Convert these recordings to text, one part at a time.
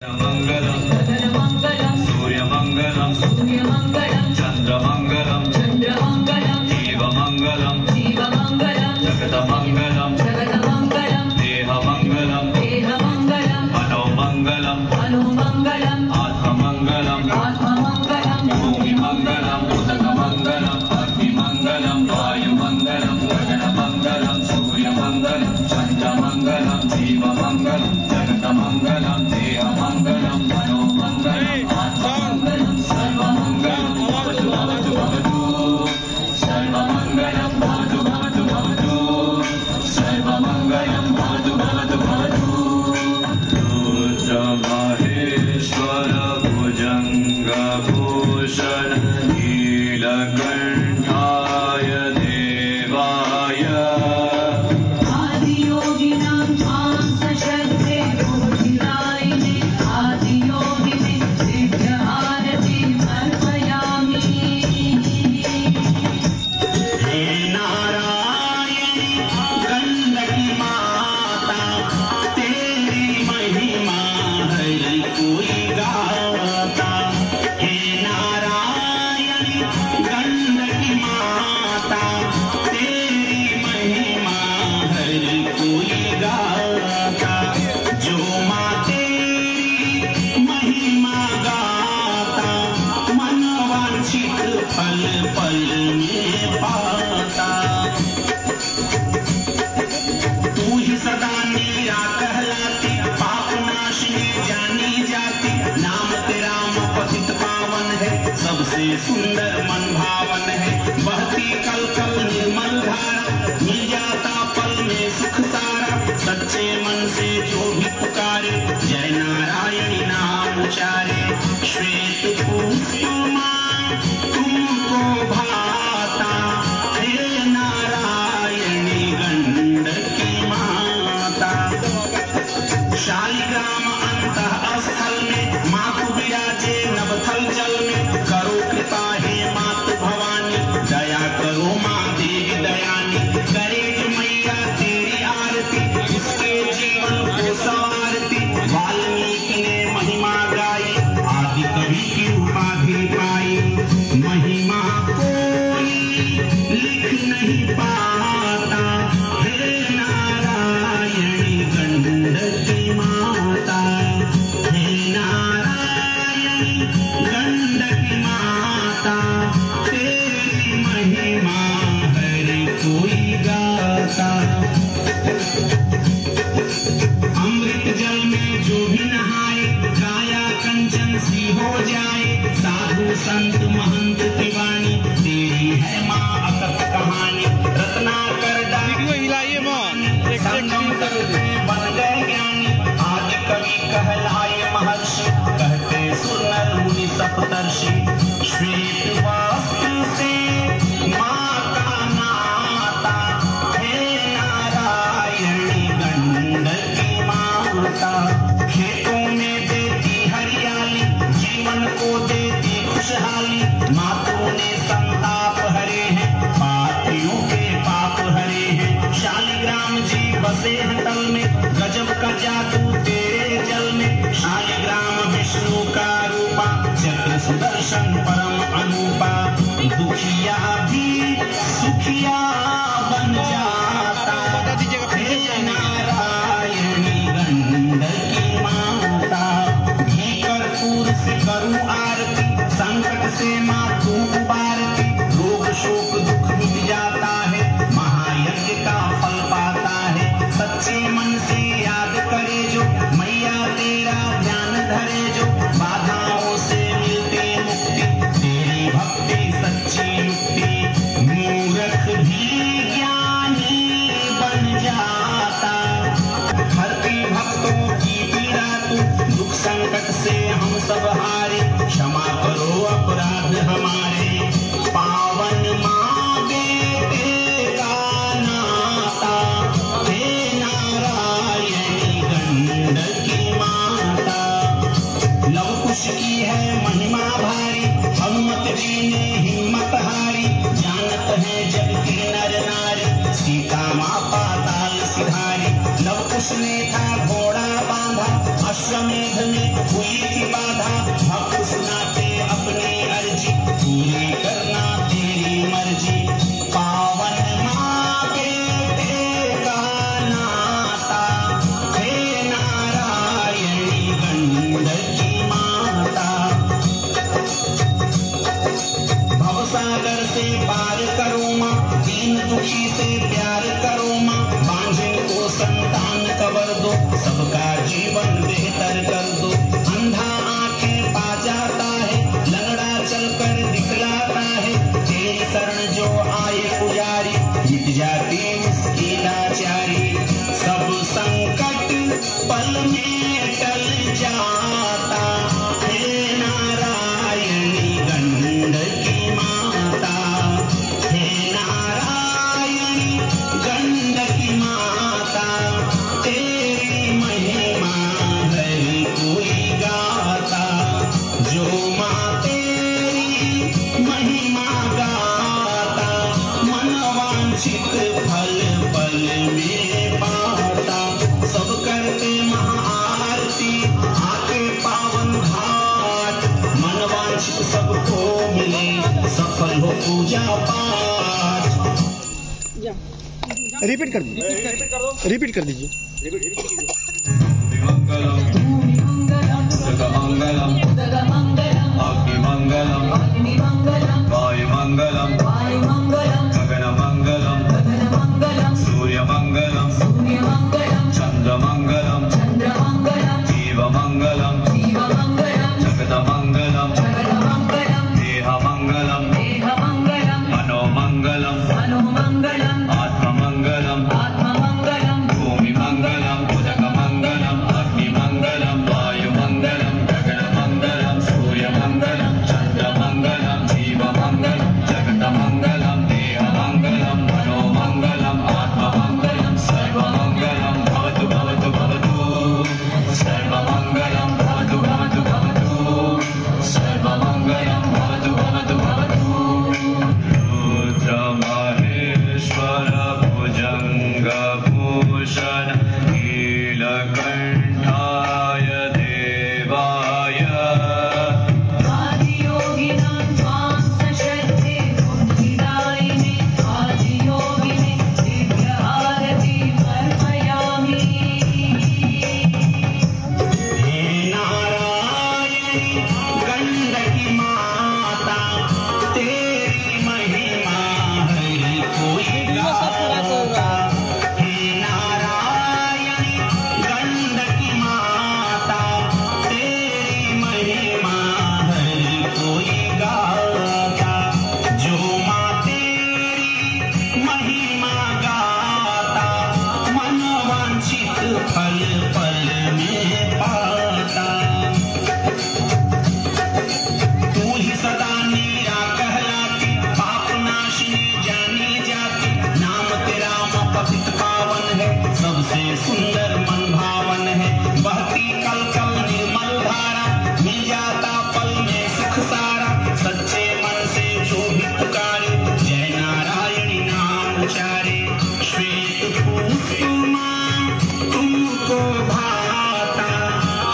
मंगलम सूर्यमंगलम चंद्रमंगलम जीवमंगलम जगतमंगलम देहमंगलम मनोमंगलम आत्ममंगलम भूमिमंगलम उदकमंगलम अग्निमंगलम वायुमंगलम गगनमंगलम सूर्यमंगलम चंद्रमंगलम जीवमंगलम जगतमंगलम देहमंगलम मनोमंगलम आत्ममंगलम सर्वमंगलम भवतु भवतु भवतु सर्वमंगलम भवतु भवतु भवतु सर्वमंगलम भवतु भवतु भवतु रुद्रमहेश्वर भुजंगभूषण नीलकंठाय देवाय आदियोगिनां त्वां सशक्ते बोधिदायिने आदियोगिने दिव्यहारतिं अर्पयामि। हे नारायणी गंडकी माता तेरी महिमा है कोई गाता। हे नारायणी गंडकी माता तेरी महिमा है कोई गाता। जो माँ तेरी महिमा गाता मन वांछित फल पल में पाता। तू ही सदा नीरा कहलाती पाप नाशिनी जानी जाती। नाम तेरा पतित पावन है सबसे सुंदर मन भावन है। बहती कल कल निर्मल धारा मिल जाता पल में सुख सारा। सच्चे मन से जो भी पुकारे जय नारायणी नाम उचारे। श्वेत पुष्पमा तुमको भाता हे नारायणी गंडकी माता। शालिग्राम अंतः स्थल में मातु विराजे नवथल जल में। करो कृपा हे मातु भवानी दया करो माँ देवी दयानी। करे जो मैया तेरी आरती उसके जीवन को संवारती। वाल्मीकि ने महिमा गाई आदि कवि की उपाधि पाई। महिमा कोई लिख नहीं पाता हे नारायणी गंडकी माता। हे नारायणी गंडकी माता तेरी महिमा हर कोई गाता। अमृत जल में जो भी नहाए काया कंचन सी हो जाए। साधु संत महंत की वाणी तेरी है माँ अकथ कहानी। रत्नाकर बन गए ज्ञानी आदि कवि कहलाए महर्षि। कहते सुर नर मुनि सप्तर्षि। श्वेत वस्त्र से माँ का नाता हे नारायणी गंडकी माता। खेतों में देती हरियाली जीवन को देती खुशहाली। मातों ने संताप हरे हैं पापियों के पाप हरे हैं। शालिग्राम जी बसे हैं तल में गजब का जादू तेरे जल में। शालिग्राम विष्णु का रूपा चक्र सुदर्शन परम अनूपा। दुखिया भी सुखिया बन जाता हे नारायणी गंडकी माता। घी कर्पूर से करूं आरती संकट से माँ तू उबारती। रोग शोक दुख मिट जाता है महायज्ञ का फल पाता है। सच्चे मन से याद करे जो मैया तेरा ध्यान धरे जो। बाधाओं से मिलते मुक्ति तेरी भक्ति सच्ची युक्ति। मूर्ख भी ज्ञानी बन जाता। हरती भक्तों की पीड़ा तू दुख संकट से हम सब हारे। क्षमा करो अपराध हमारे पावन माँ बेटे का नाता हे नारायणी गंडकी माता। लव कुश की है महिमा भारी हनुमत जी ने हिम्मत हारी। जानत है जग के नर नारी सीता माँ पाताल सिधारी। लव कुश ने था घोड़ा बांधा अश्वमेध में पूजा पाठ। रिपीट कर दीजिए, रिपीट कर दीजिए। मंगलम जगमंगलम अग्निमंगलम वायुमंगलम गगनमंगलम सूर्यमंगलम चंद्रमंगलम जीवमंगलम जगदमंगलम देहमंगलम मनोमंगलम आत्ममंगलम भूमिमंगलम उदकमंगलम अग्निमंगलम वायुमंगलम गगनमंगलम सूर्यमंगलम चंद्रमंगलम जीवमंगलम जगदमंगलम देहमंगलम मनोमंगलम आत्ममंगलम सर्वमंगलम भवतु भवतु भवतु सर्वमंगलम भवतु भवतु भवतु सर्वमंगलम भवतु भवतु भवतु। रुद्र महेश्वर भुजंगभूषण नीलकंठाय देवाय आदियोगिनां त्वां सशक्ते बुद्धिदायिने आदियोगिने दिव्यहारतिं अर्पयामि। हे नारायणी गंडकी माता, तेरी महिमा हरि कोई गाता। हे नारायणी गंडकी माता, तेरी महिमा हरि कोई गाता। जो माँ तेरी महिमा गाता, मन वांछित फल पल में पाता। तू ही सदा नीरा कहलाती, पाप नाशिनी जानी जाती। नाम तेरा पतित पावन है, सबसे सुंदर मन भावन है। बहती कल कल निर्मल धारा, मिल जाता पल में सुख सारा। सच्चे मन से जो भी पुकारे, जय नारायणी नाम उचारे। श्वेत कुसुमा तुमको भाता,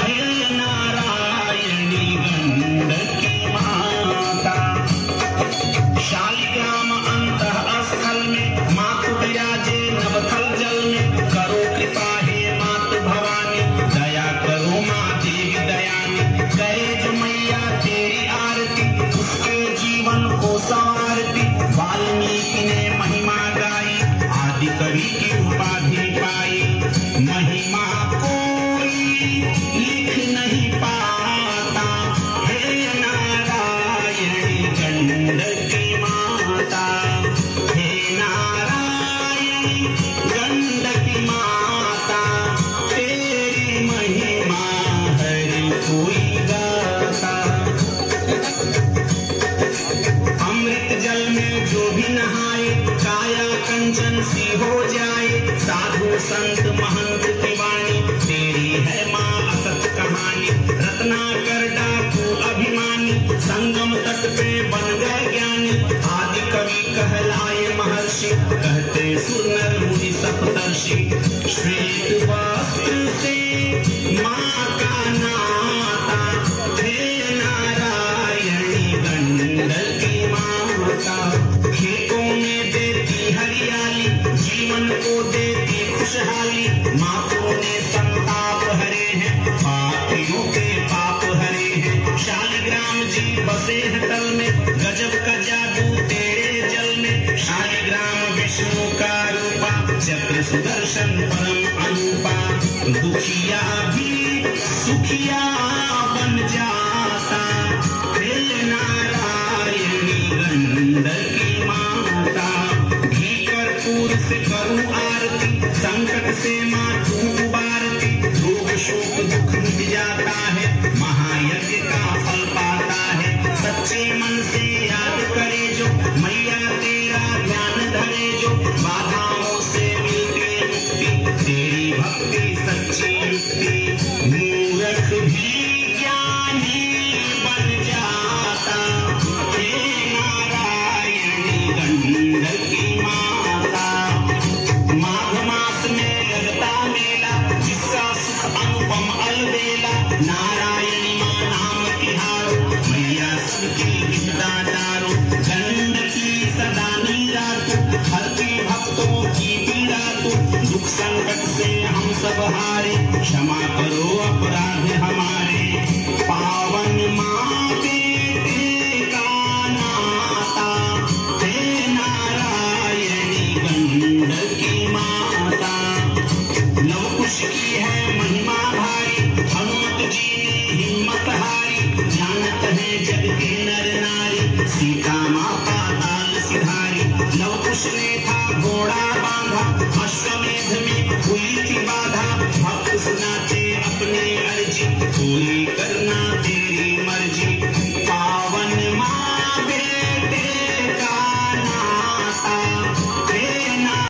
हे नारायणी गंडकी माता। शालिग्राम अंतः स्थल में मातु विराजे नवथल जल में। करो कृपा हे मातु भवानी, दया करो माँ देवी दयानी। करे जो मैया तेरी आरती, उसके जीवन को संवारती। वाल्मीकि ने महिमा गाई, आदि कवि की उपाधि पाई। महिमा कोई लिख नहीं पाता, हे नारायणी गंडकी माता। हे नारायणी गंडकी माता, तेरी महिमा हरि कोई गाता। अमृत जल में जो भी नहाए, काया कंचन सी हो जाए। साधु संत महंत की वाणी, तेरी है माँ असत कहानी। रत्नाकर डाकू अभिमानी, संगम तट पे बन गए ज्ञानी। आदि कवि कहलाए महर्षि, कहते सुर नर मुनि सप्तर्षि। श्वेत वस्त्र से माँ का नाता, हे नारायणी गंडकी माता। खेतों में देती हरियाली, जीवन को देती खुशहाली। मातों ने संताप हरे हैं, पापियों के पाप हरे हैं। शालिग्राम जी बसे हैं तल में, गजब का जादू तेरे जल में। शालिग्राम विष्णु का रूपा, चक्र सुदर्शन परम अनुपा। दुखिया भी सुखिया बन जाता, हे नारायणी गंडकी माता। घी कर्पूर से करूं आरती, संकट से माँ तू उबारती। रोग शोक दुख मिट जाता है, महायज्ञ का फल पाता है। सच्चे मन से याद करे जो, मैया तेरा ध्यान धरे जो। बाधाओं से मिलती मुक्ति, तेरी भक्ति सच्ची युक्ति। मूर्ख भी ज्ञानी बन जाता, हे नारायणी गंडकी माता। माघ मास में लगता मेला, जिसका सुख अनुपम जग के नर नारी, सीता माँ पाताल सिधारी। लव कुश ने था घोड़ा बांधा, अश्वमेध में हुई थी बाधा,